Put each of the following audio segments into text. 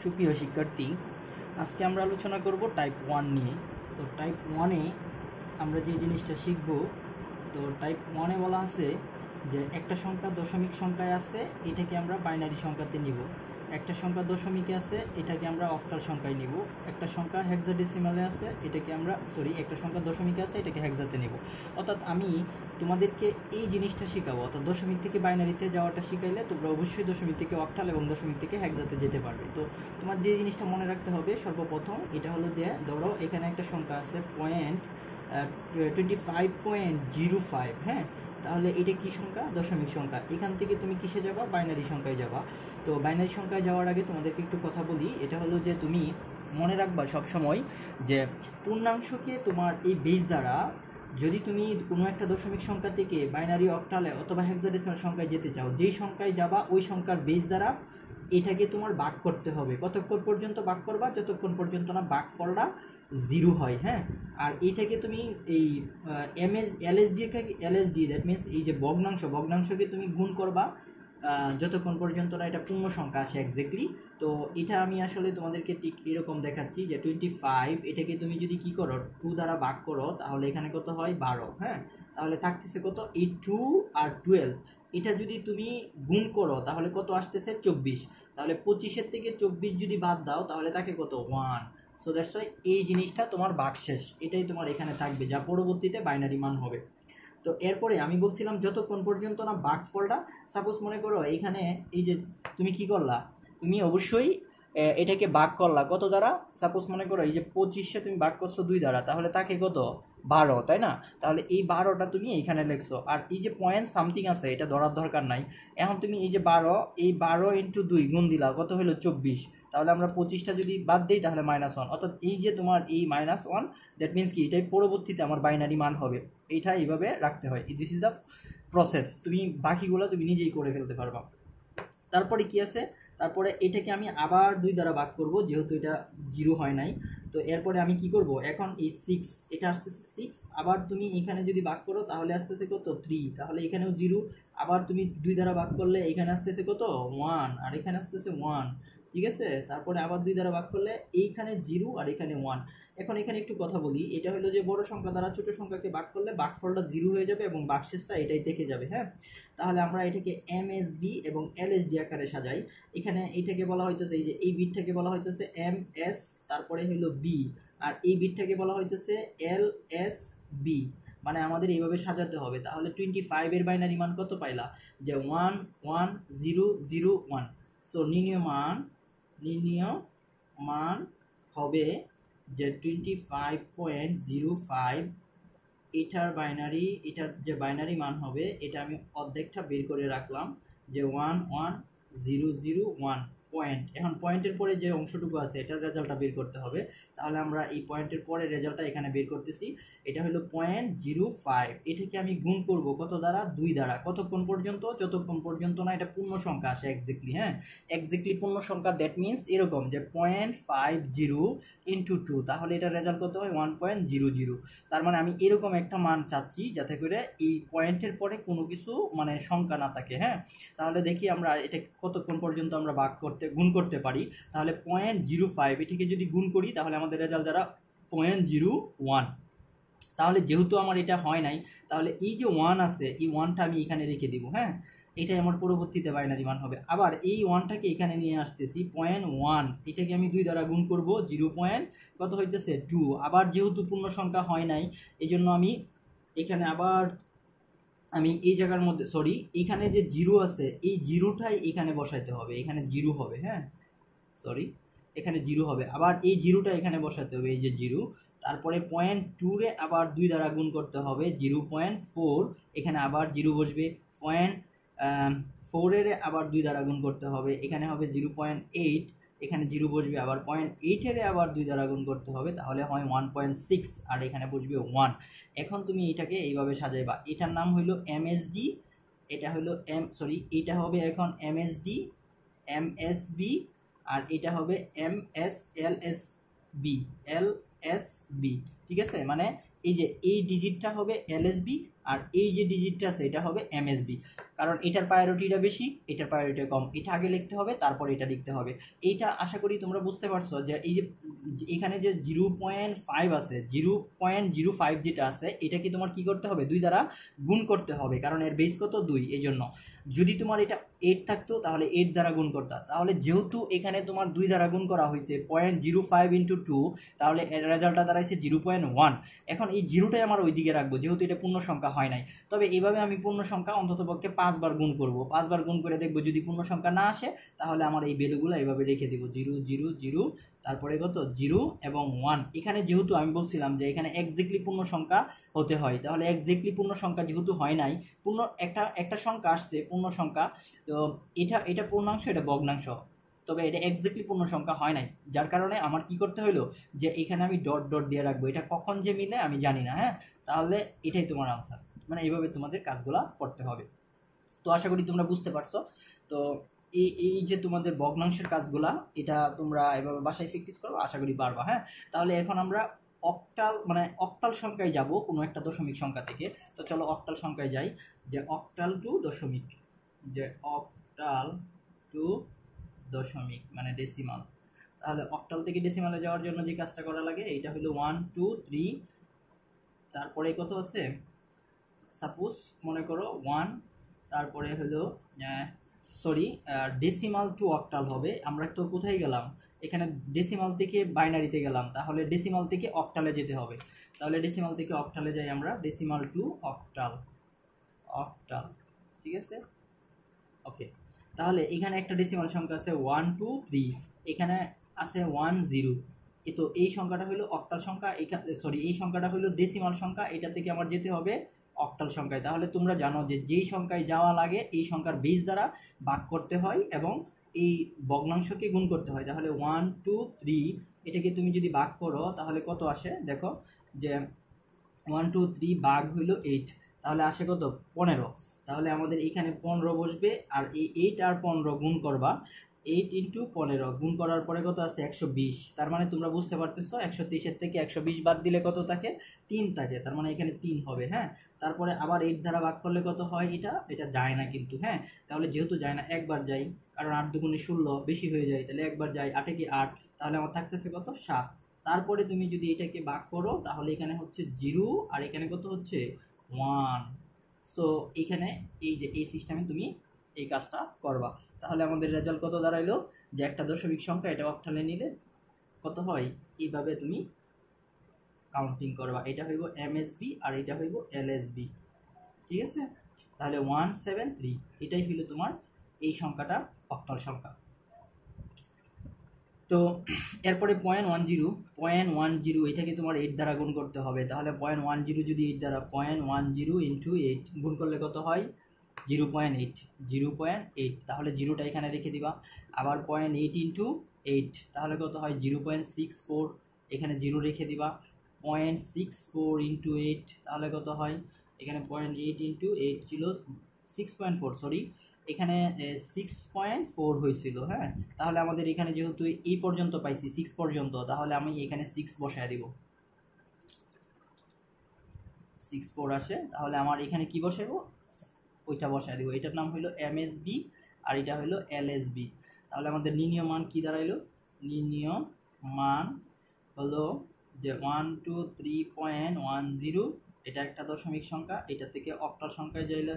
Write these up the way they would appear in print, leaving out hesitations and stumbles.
সুপ্রিয় শিক্ষার্থী, আজকে আমরা আলোচনা করব টাইপ 1 নিয়ে। তো টাইপ 1-এ আমরা যে জিনিসটা শিখব, তো টাইপ 1-এ বলা আছে যে একটা সংখ্যা দশমিক সংখ্যায় আছে, এটাকে আমরা বাইনারি সংখ্যাতে নিব। একটা সংখ্যা দশমিকে আছে, এটাকে আমরা অক্টাল সংখ্যায় নিব। একটা সংখ্যা হেক্সাডেসিমালে আছে, এটাকে আমরা একটা সংখ্যা দশমিকে আছে, এটাকে হেক্সাতে নিব। অর্থাৎ আমি তোমাদেরকে এই জিনিসটা শেখাবো, অর্থাৎ দশমিক থেকে বাইনারিতে যাওয়াটা শিখাইলে তোমরা অবশ্যই দশমিক থেকে অক্টাল এবং দশমিক থেকে হেক্সাতে যেতে পারবে। তো তোমার যে জিনিসটা মনে রাখতে হবে সর্বপ্রথম, এটা হলো যে ধরো এখানে একটা সংখ্যা আছে 25.05, হ্যাঁ, তাহলে এটা কি সংখ্যা? দশমিক সংখ্যা। এখান থেকে তুমি কিসে যাবা? বাইনারি সংখ্যায় যাবা। তো বাইনারি সংখ্যায় যাওয়ার আগে তোমাদেরকে একটু কথা বলি। এটা হলো যে তুমি মনে রাখবা সবসময় যে পূর্ণাংশকে তোমার এই বেস দ্বারা, যদি তুমি কোনো একটা দশমিক সংখ্যা থেকে বাইনারি, অক্টালে অথবা হেক্সাডেসিমাল সংখ্যায় যেতে চাও, যেই সংখ্যায় যাবা ওই সংখ্যার বেস দ্বারা এটাকে তোমার ভাগ করতে হবে। কতক্ষণ পর্যন্ত ভাগ করবা? যতক্ষণ পর্যন্ত না ভাগফলটা 0 হয়, হ্যাঁ। আর এইটাকে তুমি এই এলএসডি দ্যাট মিনস এই যে ভগ্নাংশকে তুমি গুণ করবা যতক্ষণ পর্যন্ত না এটা পূর্ণ সংখ্যা আসে এক্স্যাক্টলি। তো এটা আমি আসলে তোমাদেরকে ঠিক এরকম দেখাচ্ছি যে 25, এটাকে তুমি যদি কি করো 2 দ্বারা ভাগ করো, তাহলে এখানে কত হয়? 12, হ্যাঁ। তাহলে থাকতেছে কত? এই 2 আর 12, এটা যদি তুমি গুণ করো তাহলে কত আসতেছে? 24। তাহলে 25-এর থেকে 24 যদি বাদ দাও তাহলে তাকে কত? 1। সো দ্যাটস ওয়াই এই জিনিসটা তোমার ভাগশেষ, এটাই তোমার এখানে থাকবে, যা পরবর্তীতে বাইনারি মান হবে। তো এরপরে আমি বলছিলাম যতক্ষণ পর্যন্ত না ভাগফলটা, সাপোজ মনে করো এইখানে এই যে তুমি কি করলা, তুমি অবশ্যই এটাকে ভাগ করলা কত দ্বারা? সাপোজ মনে করো এই যে 25-এ তুমি ভাগ করছো 2 দ্বারা, তাহলে তাকে কত? 12, তাই না? তাহলে এই 12টা তুমি এইখানে লিখছো। আর এই যে পয়েন্ট সামথিং আছে, এটা ধরার দরকার নাই। এখন তুমি এই যে 12, এই 12 × 2 গুণ দিলা, কত হলো? 24। তাহলে আমরা 25টা যদি বাদ দিই তাহলে -1, অর্থাৎ এই যে তোমার এই -1, দ্যাট মিনস কি এটাই পরবর্তীতে আমার বাইনারি মান হবে। এইটা এইভাবে রাখতে হয়। This is the process. তুমি বাকিগুলো তুমি নিজেই করে ফেলতে পারবা। তারপরে কি আছে? তারপরে এটাকে আমি আবার 2 দ্বারা ভাগ করব, যেহেতু এটা 0 হয় নাই। তো এরপরে আমি কি করব? এখন এই 6, এটা আসতেছে 6, আবার তুমি এখানে যদি ভাগ করো তাহলে আসতেছে কত? 3, তাহলে এখানেও 0। আবার তুমি 2 দ্বারা ভাগ করলে এখানে আসতেছে কত? 1, আর এখানে আসতেছে 1, ঠিক আছে। তারপরে আবার 2 দ্বারা ভাগ করলে এইখানে 0 আর এখানে 1। এখন এখানে একটু কথা বলি, এটা হলো যে বড় সংখ্যা দ্বারা ছোট সংখ্যাকে ভাগ করলে ভাগফলটা 0 হয়ে যাবে এবং ভাগশেষটা এটাই থেকে যাবে, হ্যাঁ। তাহলে আমরা এটাকে এমএসবি এবং এলএসডি আকারে সাজাই। এখানে এটাকে বলা হইতেছে, এই যে এই বিটটাকে বলা হইতেছে এমএস, তারপরে হলো বি, আর এই বিটটাকে বলা হইতেছে এলএসবি। মানে আমাদের এইভাবে সাজাতে হবে। তাহলে 25 এর বাইনারি মান কত পাইলা? যে 1 1 0 0 1। সো নির্ণীয় মান হবে যে 25.05। এটার যে বাইনারি মান হবে, এটা আমি অর্ধেকটা বের করে রাখলাম যে 11001 পয়েন্ট। এখন পয়েন্টের পরে যে অংশটুকু আছে এটার রেজাল্টটা বের করতে হবে। তাহলে আমরা এই পয়েন্টের পরে রেজাল্টটা এখানে বের করতেছি। এটা হলো 0.05। এটাকে আমি গুণ করব কত দ্বারা? 2 দ্বারা। কতক্ষণ পর্যন্ত? যতক্ষণ পর্যন্ত না এটা পূর্ণ সংখ্যা আসে এক্স্যাক্টলি, হ্যাঁ। এক্স্যাক্টলি পূর্ণ সংখ্যা, দ্যাট মিনস এরকম যে 0.50 × 2, তাহলে এটার রেজাল্ট কত হয়? 1.00। তার মানে আমি এরকম একটা মান চাচ্ছি যাতে করে এই পয়েন্টের পরে কোনো কিছু মানে সংখ্যা না থাকে, হ্যাঁ। তাহলে দেখি আমরা এটা কতক্ষণ পর্যন্ত আমরা গুণ করতে পারি। তাহলে 0.05, এটাকে যদি গুণ করি তাহলে আমাদের রেজাল্ট দ্বারা 0.01। তাহলে যেহেতু আমার এটা হয় নাই, তাহলে এই যে 1 আছে, এই 1টা আমি এখানে রেখে দিব, হ্যাঁ। এটাই আমার পরবর্তীতে বাইনারি মান হবে। আবার এই 1টাকে এখানে নিয়ে আসতেছি 0.1, এটাকে আমি 2 দ্বারা গুণ করব, 0. কত হইতেছে? 2। আবার যেহেতু পূর্ণ সংখ্যা হয় নাই, এই জন্য আমি এখানে আবার এই জায়গার মধ্যে এখানে যে 0 আছে, এই 0টাই এখানে বসাইতে হবে। এখানে 0 হবে, হ্যাঁ, এখানে 0 হবে। আবার এই 0টা এখানে বসাতে হবে, এই যে 0। তারপরে 0.2 রে আবার 2 দ্বারা গুণ করতে হবে, 0.4, এখানে আবার 0 বসবে। 0.4 এর আবার 2 দ্বারা গুণ করতে হবে, এখানে হবে 0.8, এখানে 0 বসবে। আবার 0.8 এর আবার 2 দ্বারা গুণ করতে হবে, তাহলে হয় 1.6, আর এখানে বসবে 1। এখন তুমি এটাকে এইভাবে সাজাইবা। এটার নাম হইলো এমএসডি, এটা হলো এটা হবে এখন এমএসডি, এমএসবি, আর এটা হবে এলএসবি, ঠিক আছে। মানে এই যে এই ডিজিটটা হবে এলএসবি, আর এই যে ডিজিটটা আছে এটা হবে এমএসবি। কারণ এটার প্রায়োরিটিটা বেশি, এটার প্রায়োরিটি কম। এটা আগে লিখতে হবে, তারপর এটা লিখতে হবে। এইটা আশা করি তোমরা বুঝতে পারছো যে এই যে এখানে যে 0.5 আছে, 0.05 যেটা আছে, এটা কি তোমার কি করতে হবে, 2 দ্বারা গুণ করতে হবে, কারণ এর বেস কত 2। এই জন্য যদি তোমার এটা 8 থাকতো তাহলে 8 দ্বারা গুণ করতা। তাহলে যেহেতু এখানে তোমার 2 দ্বারা গুণ করা হয়েছে 0.05 ইন্টু 2, তাহলে এর রেজাল্টটা দাঁড়াইছে 0.1। এখন এই জিরোটাই আমার ওইদিকে রাখবো, যেহেতু এটা পূর্ণ সংখ্যা হয় নাই। তবে এইভাবে আমি পূর্ণ সংখ্যা অন্তত পক্ষে 5 বার গুণ করব, 5 বার গুণ করে দেখবো যদি পূর্ণ সংখ্যা না আসে তাহলে আমার এই ভ্যালুগুলো এইভাবে রেখে দিব, 0 0 0, তারপরে কত 0 এবং 1। এখানে যেহেতু আমি বলছিলাম যে এখানে এক্স্যাক্টলি পূর্ণ সংখ্যা হতে হয়, তাহলে এক্স্যাক্টলি পূর্ণ সংখ্যা যেহেতু হয় নাই, পূর্ণ একটা সংখ্যা আসছে পূর্ণ সংখ্যা, তো এটা পূর্ণাংশ, এটা ভগ্নাংশ, তবে এটা এক্স্যাক্টলি পূর্ণ সংখ্যা হয় নাই, যার কারণে আমার কি করতে হলো যে এখানে আমি ডট ডট দিয়ে রাখবো। এটা কখন যে মিলে আমি জানি না, হ্যাঁ, তাহলে এটাই তোমার আনসার। মানে এইভাবে তোমাদের কাজগুলা করতে হবে। তো আশা করি তোমরা বুঝতে পারছো। তো এই যে তোমাদের ভগ্নাংশের কাজগুলা, এটা তোমরা এভাবে বাসায় প্র্যাকটিস করো, আশা করি পারবা। হ্যাঁ, তাহলে এখন আমরা অক্টাল সংখ্যায় যাব, কোনো একটা দশমিক সংখ্যা থেকে। তো চলো অক্টাল সংখ্যায় যাই, যে অক্টাল টু দশমিক, যে অক্টাল টু দশমিক মানে ডেসিমাল। তাহলে অক্টাল থেকে ডেসিমালে যাওয়ার জন্য যে কাজটা করা লাগে, এইটা হলো 1 2 3, তারপরে কত আছে, সাপোজ মনে করো 1, তারপরে হলো সরি ডেসিমাল টু অক্টাল হবে। আমরা তো কোথায় গেলাম, এখানে ডেসিমাল থেকে বাইনারিতে গেলাম, তাহলে ডেসিমাল থেকে অক্টালে যেতে হবে। তাহলে ডেসিমাল থেকে অক্টালে যাই আমরা, ডেসিমাল টু অক্টাল, অক্টাল, ঠিক আছে, ওকে। তাহলে এখানে একটা ডেসিমাল সংখ্যা আছে 1 2 3, এখানে আছে 1 0। তো এই সংখ্যাটা হলো অক্টাল সংখ্যা, এই সংখ্যাটা হলো ডেসিমাল সংখ্যা, এটা থেকে আমার যেতে হবে অক্টাল সংখ্যায়। তাহলে তোমরা জানো যে যেই সংখ্যায় যাওয়া লাগে এই সংখ্যার বেস দ্বারা ভাগ করতে হয় এবং এই ভগ্নাংশকে গুণ করতে হয়। তাহলে 1 2 3 এটাকে তুমি যদি ভাগ করো তাহলে কত আসে, দেখো যে 1 2 3 ভাগ হইলো 8, তাহলে আসে কত 15। তাহলে আমাদের এখানে 15 বসবে, আর এই 8 আর 15 গুণ করবা, 8 ইন্টু 15 গুণ করার পরে কত আছে 120। তার মানে তোমরা বুঝতে পারতেছো 123 থেকে 120 বাদ দিলে কত থাকে, 3 থাকে, তার মানে এখানে 3 হবে। হ্যাঁ, তারপরে আবার 8 দ্বারা ভাগ করলে কত হয়, এটা যায় না কিন্তু। হ্যাঁ, তাহলে যেহেতু যায় না একবার যাই, কারণ 8 দুগুণে 16 বেশি হয়ে যায়, তাহলে একবার যাই, 8 কি 8, তাহলে আমার থাকতেছে কত 7। তারপরে তুমি যদি এটাকে ভাগ করো তাহলে এখানে হচ্ছে 0 আর এখানে কত হচ্ছে 1। সো এখানে এই যে এই সিস্টেমে তুমি এই কাজটা করবা। তাহলে আমাদের রেজাল্ট কত দাঁড়াইলো, যে একটা দশমিক সংখ্যা এটা অক্টালে নিলে কত হয়, এইভাবে তুমি কাউন্টিং করবা। এটা হইব এমএসবি আর এটা হইব এলএসবি, ঠিক আছে। তাহলে 173 এটাই হইল তোমার এই সংখ্যাটা অক্টাল সংখ্যা। তো এরপরে 0.10 এটাকে তোমার 8 দ্বারা গুণ করতে হবে। তাহলে 0.10 যদি 8 দ্বারা 0.10 ইন্টু 8 গুণ করলে কত হয় 0.8, তাহলে জিরোটা এখানে রেখে দিবা। আবার 0.8 ইন্টু 8 তাহলে কত হয় 0.64, এখানে 0 রেখে দিবা। 0.64 ইন্টু 8 তাহলে কত হয়, এখানে 0.8 ইন্টু 8 ছিল 6.4, সরি এখানে 6.4 হয়েছিল। হ্যাঁ, তাহলে আমাদের এখানে যেহেতু এই পর্যন্ত পাইছি 6 পর্যন্ত, তাহলে আমি এখানে 6 বসায় দিব, 6 আসে। তাহলে আমার এখানে কি বসাবো, ওইটা বসায় দিব। এটার নাম হলো এমএসবি আর এটা হলো এলএসবি। তাহলে আমাদের নির্ণীয় মান কি দাঁড়াইলো, নির্ণীয় মান হলো যে 123.10, এটা একটা দশমিক সংখ্যা, এটা থেকে অক্টাল সংখ্যায় যাইলে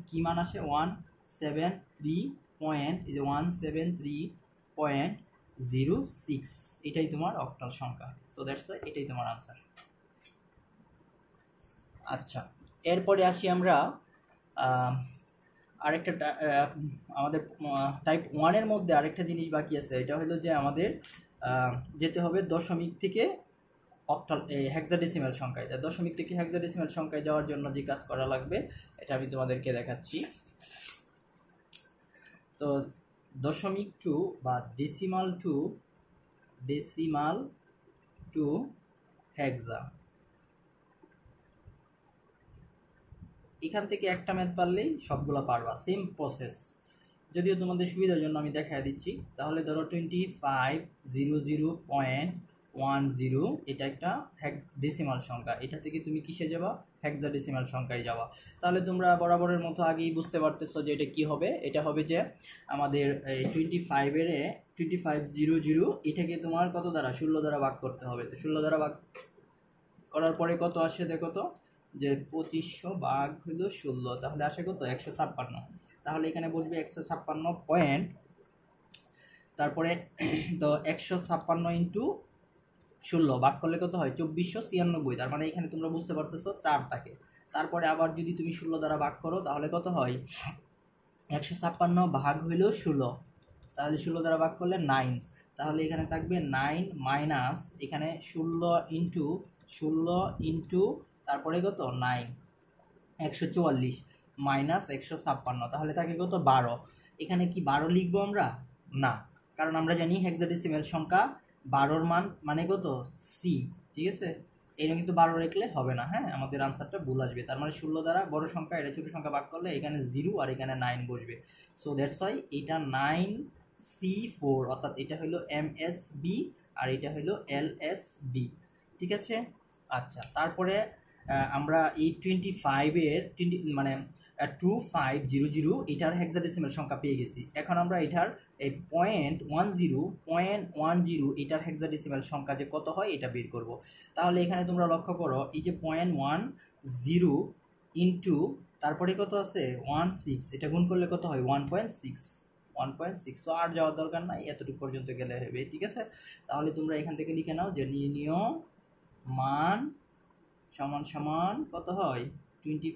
কি মান আসে 173.06, এটাই তোমার অক্টাল সংখ্যা। সো দ্যাটস ওয়াই এটাই তোমার আনসার। আচ্ছা, এরপরে আসি আমরা আরেকটা আমাদের টাইপ 1-এর মধ্যে আরেকটা জিনিস বাকি আছে। এটা হলো যে আমাদের যেতে হবে দশমিক থেকে অক্টাল হেক্সাডেসিমাল সংখ্যায়। দশমিক থেকে হেক্সাডেসিমাল সংখ্যায় যাওয়ার জন্য যে কাজ করা লাগবে এটা আমি তোমাদেরকে দেখাচ্ছি। তো দশমিক টু বা ডেসিমাল টু হেক্সা, এখান থেকে একটা ম্যাথ পারলেই সবগুলো পারবা, সেম প্রসেস। যদিও তোমাদের সুবিধার জন্য আমি দেখাই দিচ্ছি। তাহলে ধরো 2500.10, এটা একটা ডেসিমাল সংখ্যা, এটা থেকে তুমি কিসে যাবা হেক্সাডেসিমাল সংখ্যায় যাওয়া। তাহলে তোমরা বরাবরের মতো আগেই বুঝতে পারতেছো যে এটা কি হবে। এটা হবে যে আমাদের এই 2500 এটাকে তোমার কত দ্বারা 16 দ্বারা ভাগ করতে হবে। তো 16 দ্বারা ভাগ করার পরে কত আসে দেখো তো, যে 2500 ভাগ হলো 16, তাহলে আসে কত 156। তাহলে এখানে বসবে 156 পয়েন্ট, তারপরে তো 156 ইন্টু 16 ভাগ করলে কত হয় 2496। তার মানে এখানে তোমরা বুঝতে পারতেছো 4 থাকে। তারপরে আবার যদি তুমি 16 দ্বারা ভাগ করো তাহলে কত হয় 156 ভাগ হইল 16, তাহলে 16 দ্বারা ভাগ করলে 9। তাহলে এখানে থাকবে 9 মাইনাস এখানে 16 ইন্টু তারপরে কত 9 144 মাইনাস 156, তাহলে থাকে কত 12। এখানে কি 12 লিখবো আমরা? না, কারণ আমরা জানি হেক্সাডেসিমাল সংখ্যা 12-র মান মানে কত সি, ঠিক আছে। এখানে কিন্তু 12 লিখলে হবে না, হ্যাঁ, আমাদের আনসারটা ভুল আসবে। তার মানে 16 দ্বারা বড় সংখ্যা এটা ছোট সংখ্যা ভাগ করলে এখানে 0 আর এখানে 9 বসবে। সো দ্যাটস ওয়াই এটা 9C4, অর্থাৎ এটা হলো MSB আর এটা হলো LSB, ঠিক আছে। আচ্ছা, তারপরে আমরা এই 25 মানে 2500 এটার হেক্সাডেসিমাল সংখ্যা পেয়ে গেছি। এখন আমরা এটার এই 0.10 এটার হেক্সাডেসিমাল সংখ্যা যে কত হয় এটা বের করব। তাহলে এখানে তোমরা লক্ষ্য করো এই যে 0.10 ইন্টু তারপরে কত আছে 16, এটা গুণ করলে কত হয় 1.6। সো আর যাওয়ার দরকার নাই, এতটুকু পর্যন্ত গেলে হবে, ঠিক আছে। তাহলে তোমরা এখান থেকে লিখে নাও যে নির্ণীয় মান সমান সমান কত হয় 25